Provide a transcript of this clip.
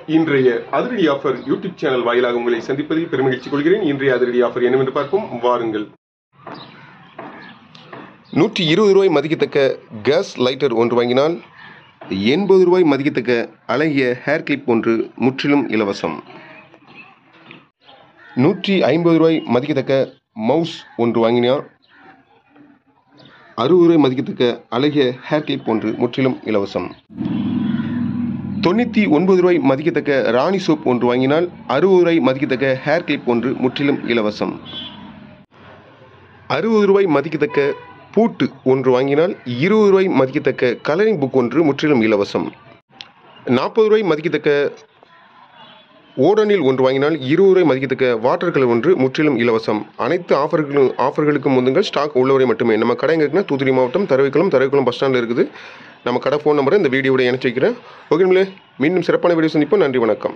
இன்றைய அதிரடி offer YouTube channel வாயிலாக உங்களை சந்திப்பதில் பெருமகிழ்ச்சி கொள்கிறேன். இன்றைய அதிரடி ஆஃபர் என்னவென்று பார்ப்போம், வாருங்கள். 120 ரூபாய் மதிக்கத்தக்க கேஸ் லைட்டர் ஒன்று வாங்கினால் 80 ரூபாய் மதிக்கத்தக்க அழகிய ஹேர் கிளிப் ஒன்று முற்றிலும் இலவசம். 150 ரூபாய் மதிக்கத்தக்க மவுஸ் ஒன்று வாங்கினால் 60 ரூபாய் மதிக்கத்தக்க அழகிய ஹேர் கிளிப் ஒன்று முற்றிலும் இலவசம். 99 ரூபாய் மதிக்கத்தக்க ராணி சோப் ஒன்று வாங்கினால் 60 ரூபாய் மதிக்கத்தக்க ஹேர் கிளிப் ஒன்று முற்றிலும் இலவசம். 60 ரூபாய் மதிக்கத்தக்க பூட்டு ஒன்று வாங்கினால் 20 ரூபாய் மதிக்கத்தக்க கலரிங் புக் ஒன்று முற்றிலும் இலவசம். 40 ரூபாய் மதிக்கத்தக்க ஓடனில் ஒன்று வாங்கினால் 20 ரூபாய் மதிக்கத்தக்க வாட்டர் கலர் ஒன்று முற்றிலும் இலவசம். அனைத்து ஆஃபர்களுக்கும் முந்துங்கள். ஸ்டாக் உள்ளவரை மட்டுமே. நம்ம கடை எங்கே இருக்குன்னா தூத்துக்குடி மாவட்டம் தரவைக்குளம் பஸ் ஸ்டாண்டில் இருக்குது. நம்ம கடை ஃபோன் நம்பரை இந்த வீடியோட இணைச்சி வைக்கிறேன். ஓகே, மீண்டும் சிறப்பான வீடியோ சந்திப்போம். நன்றி, வணக்கம்.